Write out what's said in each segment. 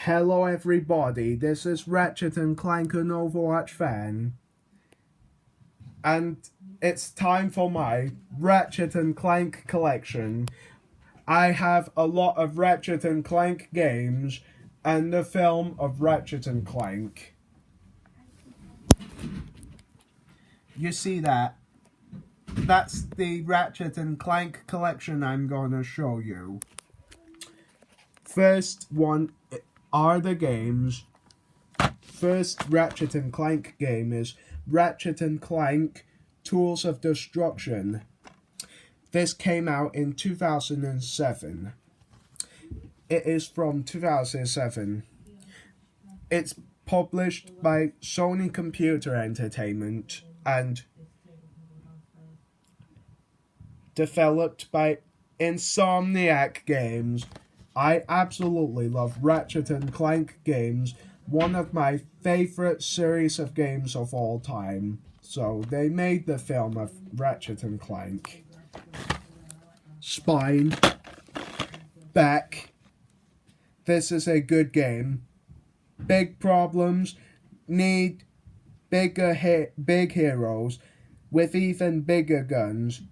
Hello everybody, this is Ratchet and Clank, an Overwatch fan. And it's time for my Ratchet and Clank collection. I have a lot of Ratchet and Clank games and the film of Ratchet and Clank. You see that? That's the Ratchet and Clank collection I'm gonna show you. First one are the games. First Ratchet and Clank game is Ratchet and Clank Tools of Destruction. This came out in 2007. It is from 2007. It's published by Sony Computer Entertainment and developed by Insomniac Games. I absolutely love Ratchet and Clank games, one of my favorite series of games of all time. So they made the film of Ratchet and Clank. Spine. Back. This is a good game. Big problems need big heroes with even bigger guns.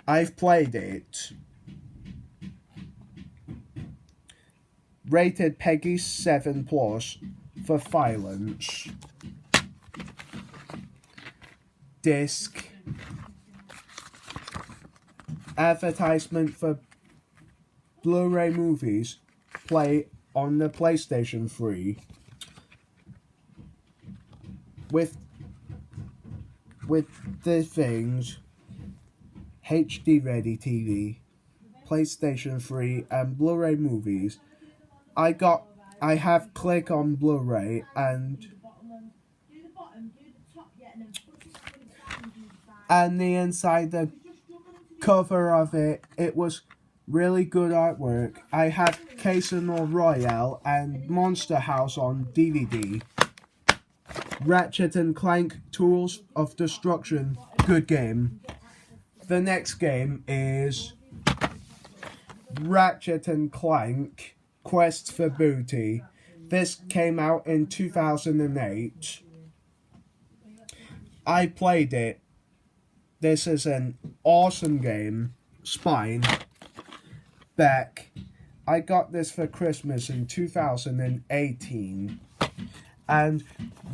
I've played it. Rated PEGI 7+ for violence. Disc. Advertisement for Blu-ray movies play on the PlayStation 3. With the things HD ready TV, PlayStation 3 and Blu-ray movies. I have click on Blu-ray and the inside the cover of it was really good artwork. I have Casino Royale and Monster House on DVD. Ratchet and Clank Tools of Destruction, good game. The next game is Ratchet and Clank Quest for Booty. This came out in 2008. I played it. This is an awesome game. Spine. Back. I got this for Christmas in 2018. And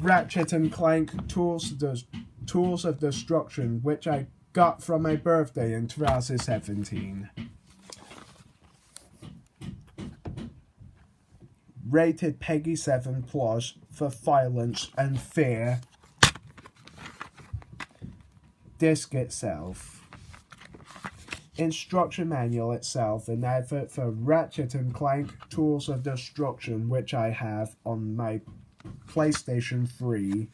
Ratchet and Clank Tools of Destruction, which I got for my birthday in 2017. Rated PEGI 7+ for violence and fear. Disc itself. Instruction manual itself, an advert for Ratchet and Clank Tools of Destruction, which I have on my PlayStation 3.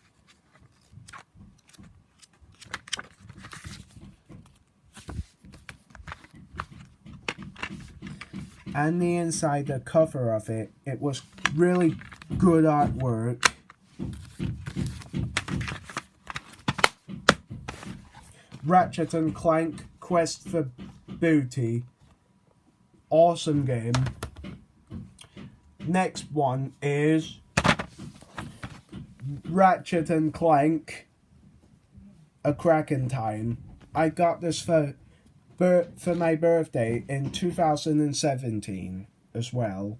And the inside, the cover of it was really good artwork. Ratchet and Clank Quest for Booty. Awesome game. Next one is Ratchet and Clank A Crack in Time. I got this for my birthday in 2017 as well.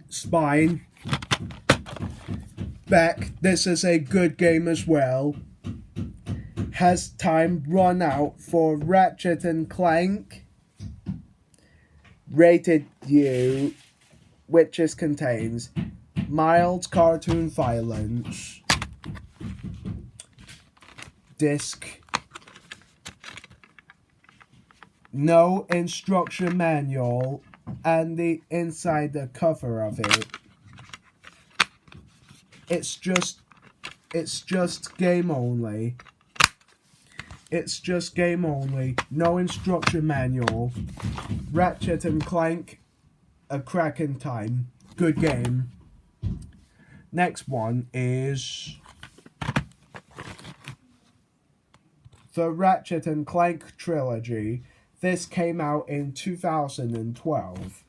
Spine. Back. This is a good game as well. Has time run out for Ratchet and Clank? Rated U, which contains mild cartoon violence. Disc. No instruction manual, and the inside the cover of it. It's just game only. It's just game only. No instruction manual. Ratchet and Clank A Crack in Time. Good game. Next one is the Ratchet and Clank trilogy. This came out in 2012.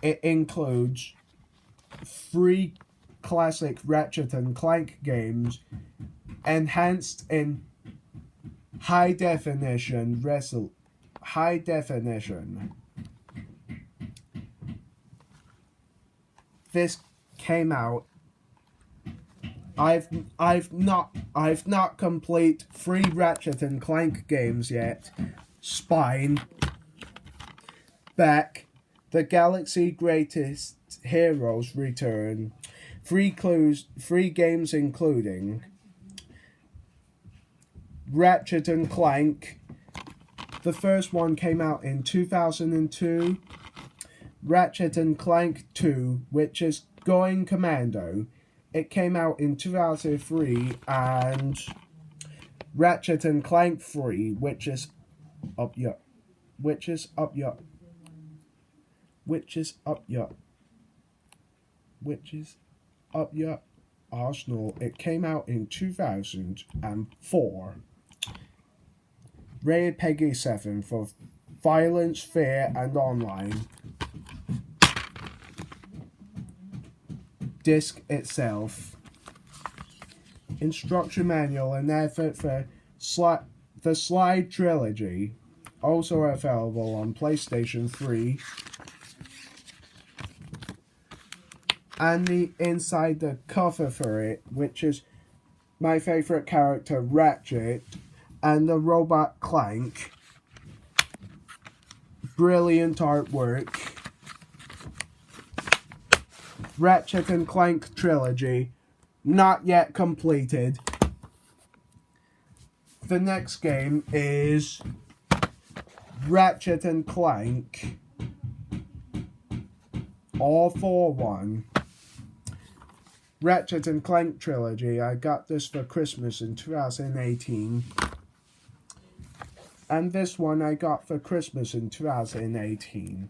It includes 3 classic Ratchet and Clank games enhanced in high definition. This came out. I've not complete 3 Ratchet and Clank games yet. Spine, Back, The Galaxy Greatest Heroes Return, 3 games including Ratchet and Clank. The first one came out in 2002. Ratchet and Clank 2, which is Going Commando. It came out in 2003, and Ratchet and Clank 3, which is up your arsenal. It came out in 2004. Rated Peggy 7 for violence, fear, and online. Disc itself. Instruction manual and effort for the Slide Trilogy. Also available on PlayStation 3. And the inside the cover for it, which is my favourite character, Ratchet, and the robot Clank. Brilliant artwork. Ratchet and Clank Trilogy, not yet completed. The next game is Ratchet and Clank All for One. Ratchet and Clank Trilogy. I got this for Christmas in 2018. And this one I got for Christmas in 2018.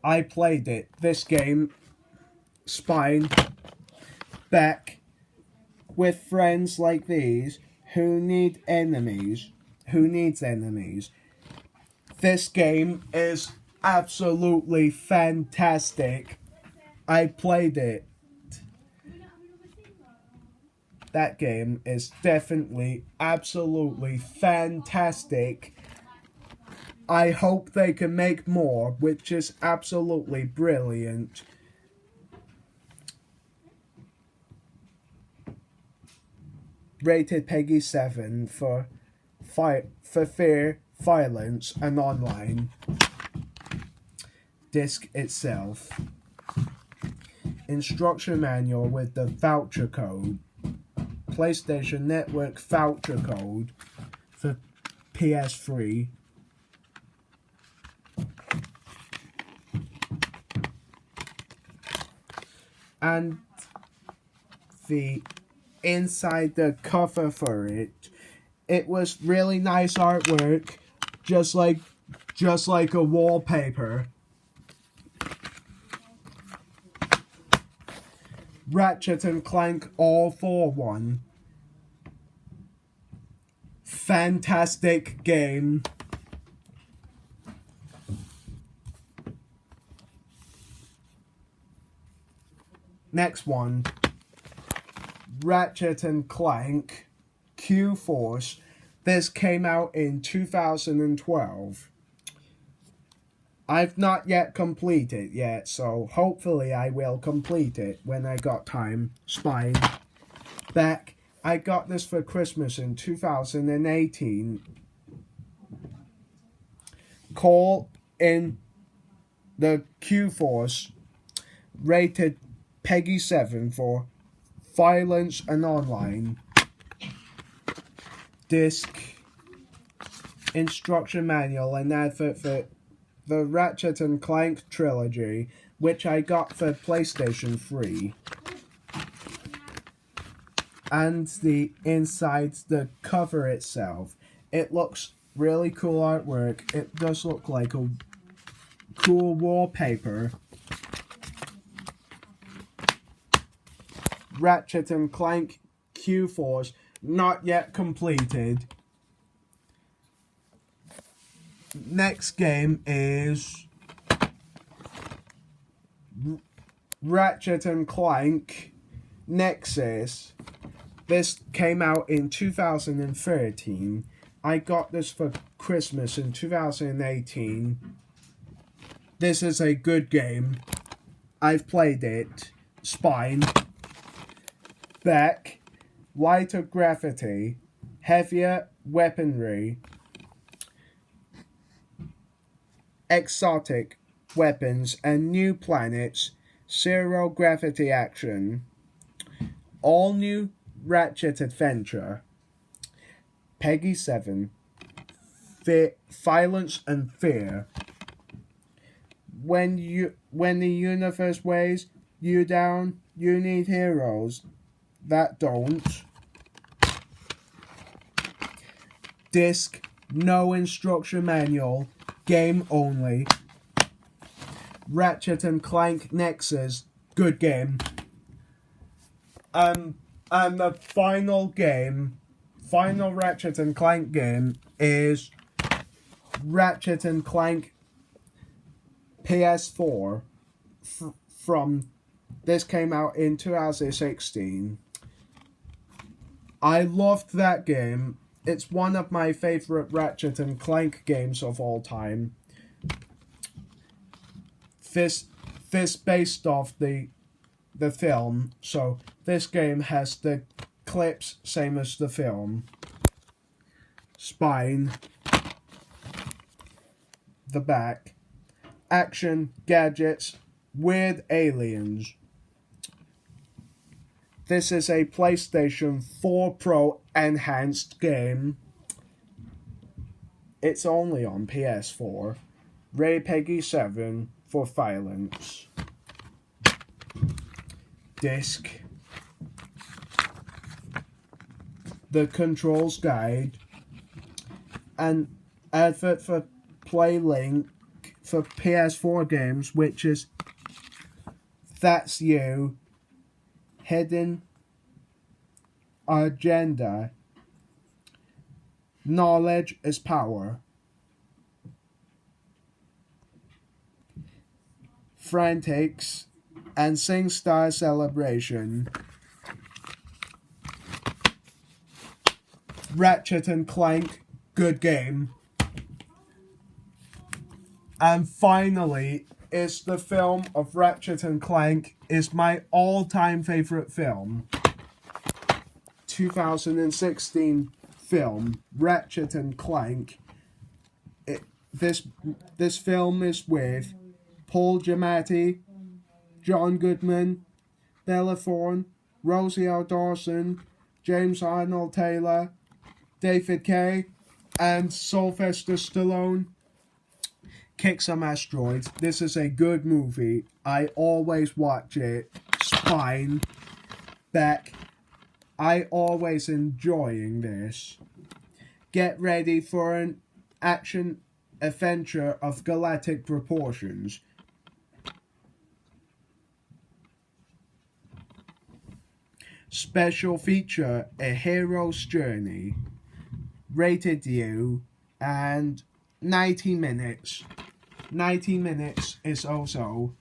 I played it. This game, Spine, Back, with friends like these who needs enemies. This game is absolutely fantastic. I played it. That game is definitely absolutely fantastic. I hope they can make more, which is absolutely brilliant. Rated Peggy 7 for fear, violence, and online. Disc itself. Instruction manual with the voucher code. PlayStation Network voucher code for PS3. And the inside the cover for it, it was really nice artwork, just like a wallpaper. Ratchet and Clank All for One. Fantastic game. Next one. Ratchet and Clank Q-Force. This came out in 2012. I've not yet completed yet, so hopefully I will complete it when I got time. Spine. Back. I got this for Christmas in 2018. Call in the Q-Force. Rated Peggy 7 for violence and online. Disc. Instruction manual and advert for the Ratchet and Clank Trilogy, which I got for PlayStation 3. And the inside, the cover itself. It looks really cool artwork. It does look like a cool wallpaper. Ratchet and Clank Q-Force, not yet completed. Next game is Ratchet and Clank Nexus. This came out in 2013. I got this for Christmas in 2018. This is a good game. I've played it. Spine. Back. Lighter gravity. Heavier weaponry. Exotic weapons and new planets. Zero gravity action. All new Ratchet adventure. Peggy 7. Violence and fear. When the universe weighs you down, you need heroes that don't. Disc, no instruction manual, game only. Ratchet and Clank Nexus, good game. And the final Ratchet and Clank game is Ratchet and Clank PS4 from this came out in 2016. I loved that game. It's one of my favorite Ratchet and Clank games of all time. This based off the film, so this game has the clips same as the film. Spine. The back. Action, gadgets, weird aliens. This is a PlayStation 4 Pro enhanced game. It's only on PS4. Rated Peggy 7 for violence. Disc. The controls guide. An advert for PlayLink for PS4 games, which is That's You. Hidden Agenda. Knowledge is power. Frantics and SingStar Celebration. Ratchet and Clank, good game. And finally, is the film of Ratchet and Clank is my all-time favorite film. 2016 film, Ratchet and Clank. This film is with Paul Giamatti, John Goodman, Bella Thorne, Rosie L. Dawson, James Arnold Taylor, David Kay, and Sylvester Stallone. Kick some asteroids. This is a good movie. I always watch it. Spine. Back. I always enjoying this. Get ready for an action adventure of galactic proportions. Special feature, a hero's journey. Rated U and 90 minutes. 90 minutes is also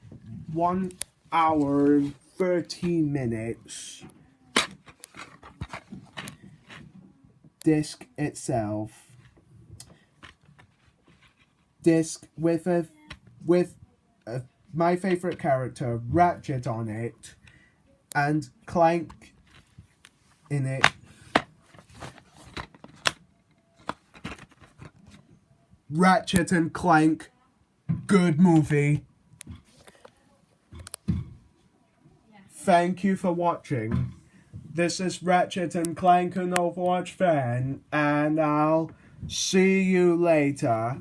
1 hour and 13 minutes. Disc itself. Disc with my favorite character, Ratchet, on it, and Clank in it. Ratchet and Clank, good movie. Thank you for watching. This is Ratchet and Clank, an Overwatch fan, and I'll see you later.